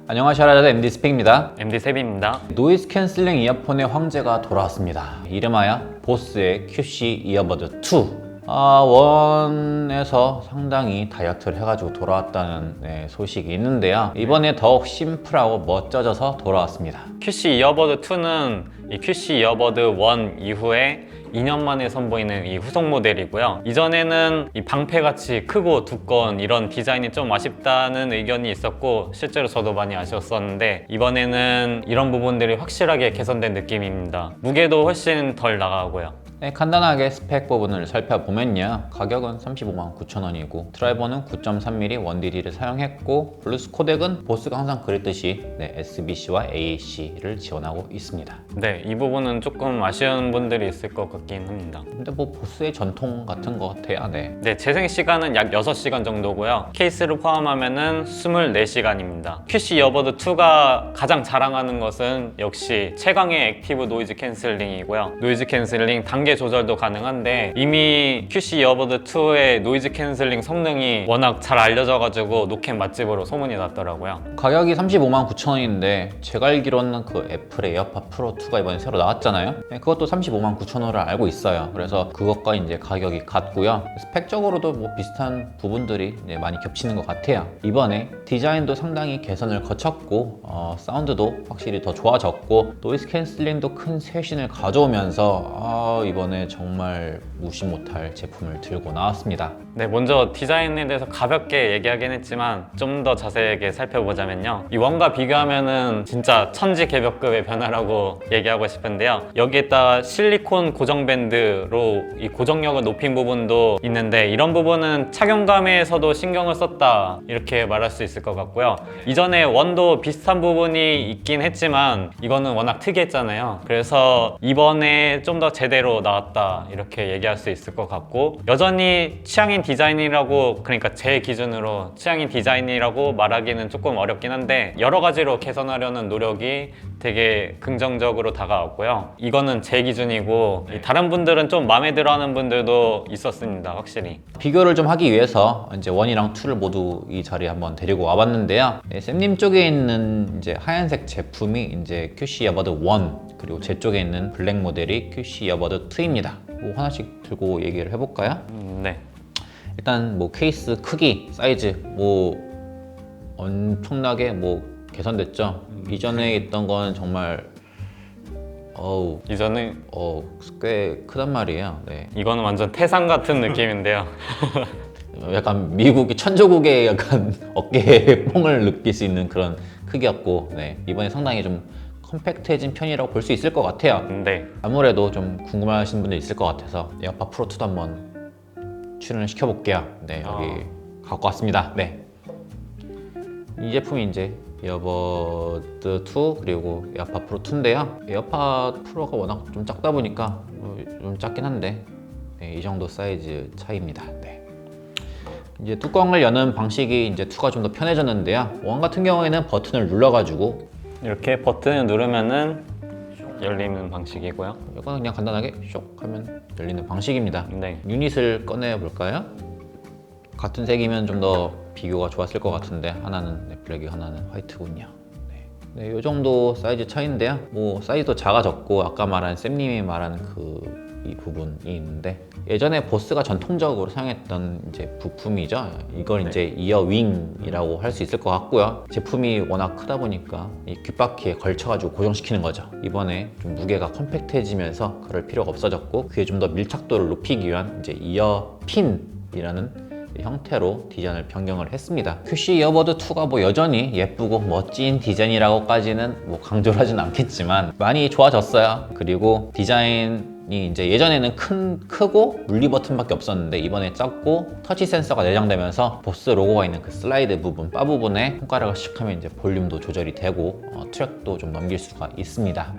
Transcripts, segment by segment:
안녕하세요, 라자 MD 스펙입니다. MD 세비입니다. 노이즈 캔슬링 이어폰의 황제가 돌아왔습니다. 이름하여 보스의 QC 이어버드 2. 원에서 상당히 다이어트를 해가지고 돌아왔다는 소식이 있는데요. 이번에 더욱 심플하고 멋져져서 돌아왔습니다. QC 이어버드 2는 이 QC 이어버드 1 이후에 2년 만에 선보이는 이 후속 모델이고요. 이전에는 이 방패같이 크고 두꺼운 이런 디자인이 좀 아쉽다는 의견이 있었고 실제로 저도 많이 아쉬웠었는데 이번에는 이런 부분들이 확실하게 개선된 느낌입니다. 무게도 훨씬 덜 나가고요. 간단하게 스펙 부분을 살펴보면요, 가격은 359,000원이고 드라이버는 9.3mm 1DD를 사용했고 블루스 코덱은 보스가 항상 그랬듯이 SBC와 AAC를 지원하고 있습니다. 네, 이 부분은 조금 아쉬운 분들이 있을 것 같긴 합니다. 근데 뭐 보스의 전통 같은 것 같아요. 네, 재생 시간은 약 6시간 정도고요. 케이스를 포함하면은 24시간입니다. QC 이어버드 2가 가장 자랑하는 것은 역시 최강의 액티브 노이즈 캔슬링이고요. 노이즈 캔슬링 단계 조절도 가능한데 이미 QC 이어버드 2의 노이즈 캔슬링 성능이 워낙 잘 알려져가지고 노캔 맛집으로 소문이 났더라고요. 가격이 359,000원인데 제가 알기로는 그 애플의 에어팟 프로 2가 이번에 새로 나왔잖아요. 그것도 359,000원을 알고 있어요. 그래서 그것과 이제 가격이 같고요. 스펙적으로도 뭐 비슷한 부분들이 이제 많이 겹치는 것 같아요. 이번에 디자인도 상당히 개선을 거쳤고 사운드도 확실히 더 좋아졌고 노이즈 캔슬링도 큰 쇄신을 가져오면서 이번에 정말 무시 못할 제품을 들고 나왔습니다. 네, 먼저 디자인에 대해서 가볍게 얘기하긴 했지만 좀 더 자세하게 살펴보자면요, 이 원과 비교하면은 진짜 천지개벽급의 변화라고 얘기하고 싶은데요, 여기에다가 실리콘 고정 밴드로 이 고정력을 높인 부분도 있는데 이런 부분은 착용감에서도 신경을 썼다 이렇게 말할 수 있을 것 같고요. 이전에 원도 비슷한 부분이 있긴 했지만 이거는 워낙 특이했잖아요. 그래서 이번에 좀 더 제대로 나왔다 이렇게 얘기할 수 있을 것 같고, 여전히 취향인 디자인이라고, 그러니까 제 기준으로 취향인 디자인이라고 말하기는 조금 어렵긴 한데 여러 가지로 개선하려는 노력이 되게 긍정적으로 다가왔고요. 이거는 제 기준이고 다른 분들은 좀 마음에 들어하는 분들도 있었습니다. 확실히 비교를 좀 하기 위해서 이제 1이랑 2를 모두 이 자리에 한번 데리고 와봤는데요. 쌤님 쪽에 있는 이제 하얀색 제품이 이제 QC 이어버드 1, 그리고 제 쪽에 있는 블랙 모델이 QC 이어버드 2입니다. 뭐 하나씩 들고 얘기를 해볼까요? 네. 일단 뭐 케이스 크기, 사이즈 뭐 엄청나게 뭐 개선됐죠. 이전에 있던 건 정말 이전에 꽤 크단 말이에요. 네. 이거는 완전 태산 같은 느낌인데요. 약간 미국의 천조국의 약간 어깨에 뽕을 느낄 수 있는 그런 크기였고, 이번에 상당히 좀 컴팩트해진 편이라고 볼 수 있을 것 같아요. 네. 아무래도 좀 궁금하신 분들 있을 것 같아서 에어팟 프로 2도 한번 출연을 시켜볼게요. 여기 갖고 왔습니다. 이 제품이 이제 에어버드 2 그리고 에어팟 프로 2인데요. 에어팟 프로가 워낙 좀 작다 보니까 좀 작긴 한데 이 정도 사이즈 차이입니다. 이제 뚜껑을 여는 방식이 이제 2가 좀 더 편해졌는데요. 1 같은 경우에는 버튼을 눌러가지고 이렇게 버튼을 누르면은 열리는 방식이고요. 이거는 그냥 간단하게 쇽 하면 열리는 방식입니다. 네. 유닛을 꺼내 볼까요? 같은 색이면 좀 더 비교가 좋았을 것 같은데 하나는 블랙이 하나는 화이트군요. 이 정도 사이즈 차이인데요. 뭐 사이즈도 작아졌고 아까 말한 쌤님이 말한 이 부분이 있는데, 예전에 보스가 전통적으로 사용했던 이제 부품이죠. 이걸 이제 이어윙이라고 할 수 있을 것 같고요. 제품이 워낙 크다 보니까 이 귓바퀴에 걸쳐가지고 고정시키는 거죠. 이번에 좀 무게가 컴팩트해지면서 그럴 필요가 없어졌고 귀에 좀 더 밀착도를 높이기 위한 이제 이어핀이라는 형태로 디자인을 변경을 했습니다. QC 이어버드 2가 뭐 여전히 예쁘고 멋진 디자인이라고까지는 뭐 강조를 하진 않겠지만 많이 좋아졌어요. 그리고 디자인이 이제 예전에는 크고 물리 버튼밖에 없었는데 이번에 작고 터치 센서가 내장되면서 보스 로고가 있는 그 슬라이드 부분, 바 부분에 손가락을 씩 하면 이제 볼륨도 조절이 되고 트랙도 좀 넘길 수가 있습니다.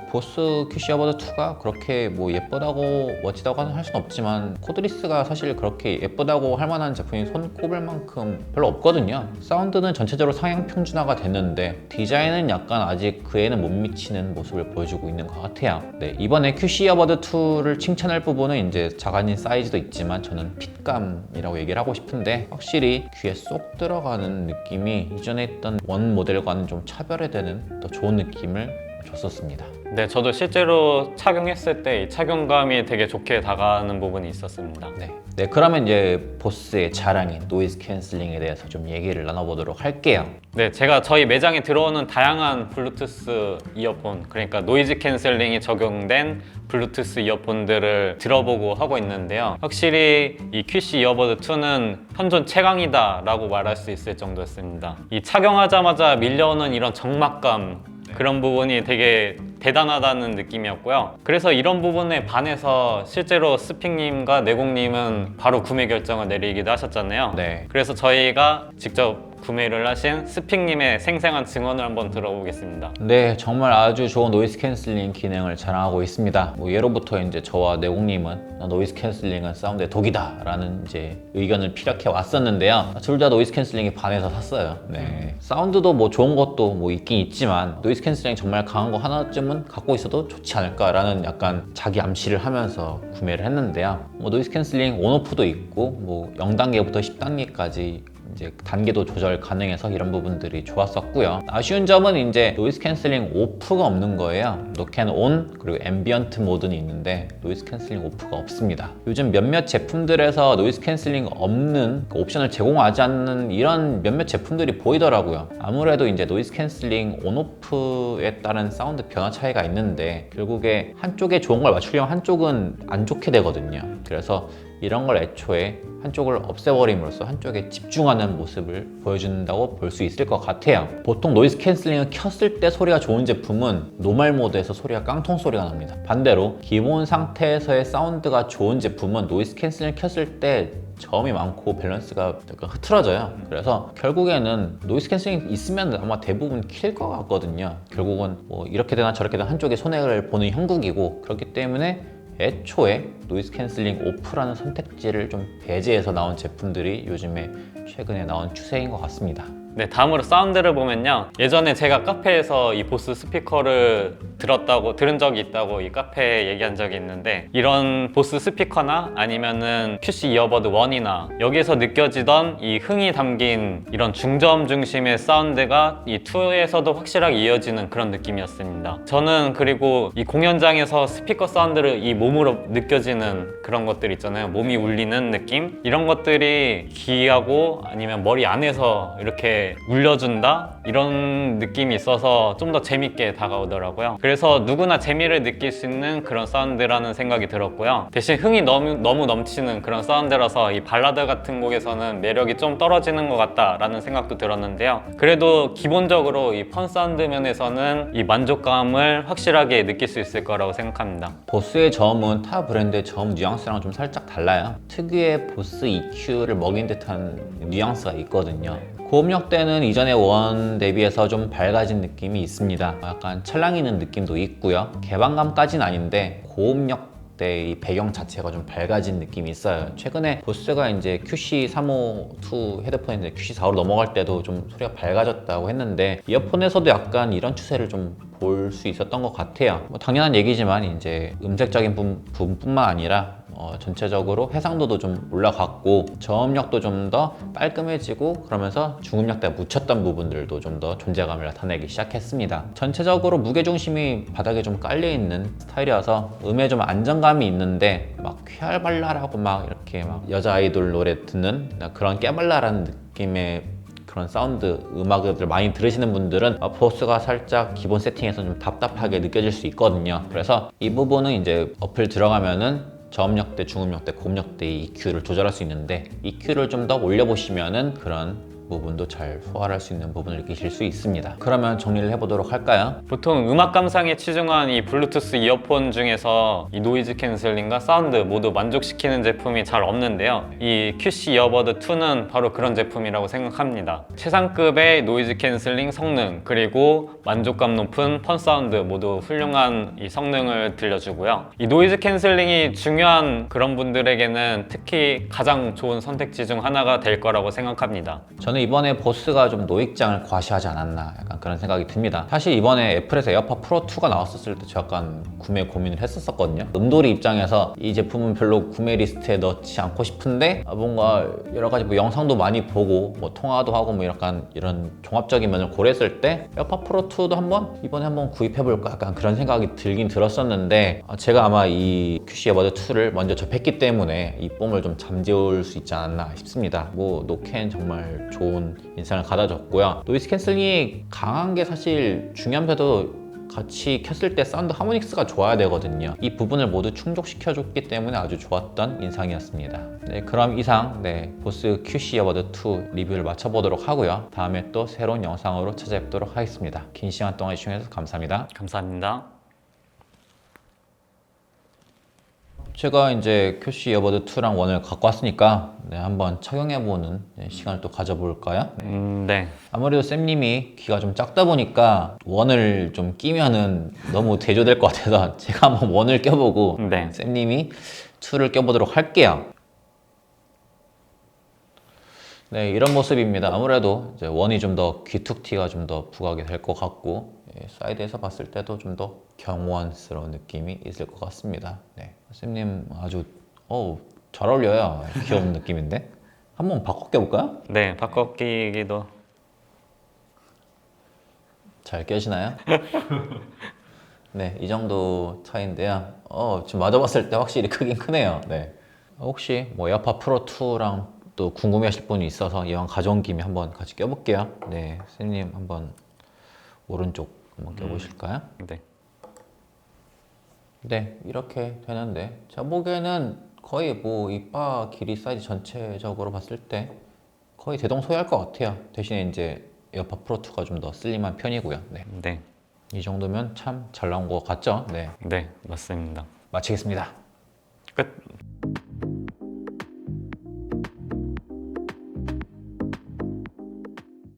보스 큐시 어버드 2가 그렇게 뭐 예쁘다고 멋지다고 할 수는 없지만 코드리스가 사실 그렇게 예쁘다고 할 만한 제품이 손꼽을 만큼 별로 없거든요. 사운드는 전체적으로 상향 평준화가 됐는데 디자인은 약간 아직 그에는 못 미치는 모습을 보여주고 있는 것 같아요. 네, 이번에 큐시 어버드 2를 칭찬할 부분은 이제 작아진 사이즈도 있지만 저는 핏감이라고 얘기를 하고 싶은데 확실히 귀에 쏙 들어가는 느낌이 이전에 있던 원 모델과는 좀 차별화되는 더 좋은 느낌을 줬었습니다. 네, 저도 실제로 착용했을 때 이 착용감이 되게 좋게 다가가는 부분이 있었습니다. 네, 그러면 이제 보스의 자랑인 노이즈 캔슬링에 대해서 좀 얘기를 나눠보도록 할게요. 네, 제가 저희 매장에 들어오는 다양한 블루투스 이어폰, 그러니까 노이즈 캔슬링이 적용된 블루투스 이어폰들을 들어보고 하고 있는데요. 확실히 이 큐시 이어버드 2는 현존 최강이다 라고 말할 수 있을 정도였습니다. 이 착용하자마자 밀려오는 이런 적막감, 그런 부분이 되게 대단하다는 느낌이었고요. 그래서 이런 부분에 반해서 실제로 스픽님과 내공님은 바로 구매 결정을 내리기도 하셨잖아요. 네. 그래서 저희가 직접 구매를 하신 스픽님의 생생한 증언을 한번 들어보겠습니다. 네, 정말 아주 좋은 노이즈 캔슬링 기능을 자랑하고 있습니다. 뭐 예로부터 이제 저와 내공님은 노이즈 캔슬링은 사운드의 독이다 라는 이제 의견을 피력해 왔었는데요. 둘 다 노이즈 캔슬링에 반해서 샀어요. 네. 사운드도 뭐 좋은 것도 뭐 있긴 있지만 노이즈 캔슬링 정말 강한 거 하나쯤은 갖고 있어도 좋지 않을까라는 약간 자기 암시를 하면서 구매를 했는데요. 뭐 노이즈 캔슬링 온오프도 있고 뭐 0단계부터 10단계까지 이제 단계도 조절 가능해서 이런 부분들이 좋았었고요. 아쉬운 점은 이제 노이즈 캔슬링 오프가 없는 거예요. 노캔 온 그리고 앰비언트 모드는 있는데 노이즈 캔슬링 오프가 없습니다. 요즘 몇몇 제품들에서 노이즈 캔슬링 없는 옵션을 제공하지 않는 이런 몇몇 제품들이 보이더라고요. 아무래도 이제 노이즈 캔슬링 온 오프에 따른 사운드 변화 차이가 있는데 결국에 한쪽에 좋은 걸 맞추려면 한쪽은 안 좋게 되거든요. 그래서 이런 걸 애초에 한쪽을 없애버림으로써 한쪽에 집중하는 모습을 보여준다고 볼 수 있을 것 같아요. 보통 노이즈 캔슬링을 켰을 때 소리가 좋은 제품은 노멀 모드에서 소리가 깡통 소리가 납니다. 반대로 기본 상태에서의 사운드가 좋은 제품은 노이즈 캔슬링을 켰을 때 저음이 많고 밸런스가 약간 흐트러져요. 그래서 결국에는 노이즈 캔슬링 있으면 아마 대부분 킬 것 같거든요. 결국은 뭐 이렇게 되나 저렇게 되나 한쪽에 손해를 보는 형국이고 그렇기 때문에 애초에 노이즈 캔슬링 오프라는 선택지를 좀 배제해서 나온 제품들이 요즘에 최근에 나온 추세인 것 같습니다. 네, 다음으로 사운드를 보면요. 예전에 제가 카페에서 이 보스 스피커를 들은 적이 있다고 이 카페에 얘기한 적이 있는데 이런 보스 스피커나 아니면은 큐시 이어버드 1이나 여기에서 느껴지던 이 흥이 담긴 이런 중저음 중심의 사운드가 이 2에서도 확실하게 이어지는 그런 느낌이었습니다. 저는 그리고 이 공연장에서 스피커 사운드를 이 몸으로 느껴지는 그런 것들 있잖아요. 몸이 울리는 느낌? 이런 것들이 귀하고 아니면 머리 안에서 이렇게 울려준다? 이런 느낌이 있어서 좀 더 재밌게 다가오더라고요. 그래서 누구나 재미를 느낄 수 있는 그런 사운드라는 생각이 들었고요. 대신 흥이 너무 넘치는 그런 사운드라서 이 발라드 같은 곡에서는 매력이 좀 떨어지는 것 같다라는 생각도 들었는데요. 그래도 기본적으로 이 펀 사운드 면에서는 이 만족감을 확실하게 느낄 수 있을 거라고 생각합니다. 보스의 저음은 타 브랜드의 저음 뉘앙스랑 좀 살짝 달라요. 특유의 보스 EQ를 먹인 듯한 뉘앙스가 있거든요. 고음역대는 이전의 원 대비해서 좀 밝아진 느낌이 있습니다. 약간 찰랑이는 느낌도 있고요. 개방감까지는 아닌데 고음역대 이 배경 자체가 좀 밝아진 느낌이 있어요. 최근에 보스가 이제 QC352 헤드폰인데 QC4로 넘어갈 때도 좀 소리가 밝아졌다고 했는데 이어폰에서도 약간 이런 추세를 좀 볼 수 있었던 것 같아요. 뭐 당연한 얘기지만 이제 음색적인 부분뿐만 아니라 전체적으로 해상도도 좀 올라갔고 저음력도 좀 더 깔끔해지고 그러면서 중음역대가 묻혔던 부분들도 좀 더 존재감을 나타내기 시작했습니다. 전체적으로 무게중심이 바닥에 좀 깔려있는 스타일이어서 음에 좀 안정감이 있는데 막 쾌활발랄하고 막 이렇게 막 여자 아이돌 노래 듣는 그런 깨발랄한 느낌의 그런 사운드 음악을 많이 들으시는 분들은 보스가 살짝 기본 세팅에서 좀 답답하게 느껴질 수 있거든요. 그래서 이 부분은 이제 어플 들어가면은 저음역대, 중음역대, 고음역대 EQ를 조절할 수 있는데 EQ를 좀 더 올려보시면은 그런 부분도 잘 소화할 수 있는 부분을 느끼실 수 있습니다. 그러면 정리를 해보도록 할까요? 보통 음악 감상에 치중한 이 블루투스 이어폰 중에서 이 노이즈 캔슬링과 사운드 모두 만족시키는 제품이 잘 없는데요. 이 QC 이어버드 2는 바로 그런 제품이라고 생각합니다. 최상급의 노이즈 캔슬링 성능, 그리고 만족감 높은 펀 사운드 모두 훌륭한 이 성능을 들려주고요. 이 노이즈 캔슬링이 중요한 그런 분들에게는 특히 가장 좋은 선택지 중 하나가 될 거라고 생각합니다. 저는 이번에 보스가 좀 노익장을 과시하지 않았나 약간 그런 생각이 듭니다. 사실 이번에 애플에서 에어팟 프로 2가 나왔었을 때 제가 약간 구매 고민을 했었거든요. 음돌이 입장에서 이 제품은 별로 구매 리스트에 넣지 않고 싶은데 뭔가 여러 가지 뭐 영상도 많이 보고 뭐 통화도 하고 뭐 약간 이런 종합적인 면을 고려했을 때 에어팟 프로 2도 이번에 한번 구입해볼까 약간 그런 생각이 들긴 들었었는데 제가 아마 이 QC 에어버드 2를 먼저 접했기 때문에 이 뽕을 좀 잠재울 수 있지 않았나 싶습니다. 뭐 노캔 정말 좋은 인상을 가다줬고요. 노이즈 캔슬링이 강한 게 사실 중요하면서도 같이 켰을 때 사운드 하모닉스가 좋아야 되거든요. 이 부분을 모두 충족시켜줬기 때문에 아주 좋았던 인상이었습니다. 네, 그럼 이상 보스 QC 이어버드 2 리뷰를 마쳐보도록 하고요. 다음에 또 새로운 영상으로 찾아뵙도록 하겠습니다. 긴 시간 동안 시청해주셔서 감사합니다. 감사합니다. 제가 이제 QC 이어버드 2랑 1을 갖고 왔으니까 한번 착용해보는 시간을 또 가져볼까요? 네. 아무래도 쌤님이 귀가 좀 작다 보니까 1을 좀 끼면은 너무 대조될 것 같아서 제가 한번 1을 껴보고 네. 쌤님이 2를 껴보도록 할게요. 네, 이런 모습입니다. 아무래도 이제 1이 좀 더 귀툭티가 좀 더 부각이 될 것 같고 사이드에서 봤을 때도 좀 더 경호원스러운 느낌이 있을 것 같습니다. 네, 쌤님 아주 잘 어울려요. 귀여운 느낌인데 한번 바꿔 껴볼까요? 네, 바꿔 끼기도. 잘 껴지나요? 네, 이 정도 차이인데요. 지금 맞아봤을 때 확실히 크긴 크네요. 네. 혹시 뭐 에어팟 프로 2랑 또 궁금해하실 분이 있어서 이왕 가져온 김에 한번 같이 껴볼게요. 네, 선생님 한번 오른쪽 한번 껴보실까요? 네. 네, 이렇게 되는데 제가 보기에는 거의 뭐 이빠 길이 사이즈 전체적으로 봤을 때 거의 대동소이할 것 같아요. 대신에 이제 에어팟 프로 2가 좀 더 슬림한 편이고요. 네. 네. 이 정도면 참 잘 나온 것 같죠? 네. 네, 맞습니다. 마치겠습니다. 끝.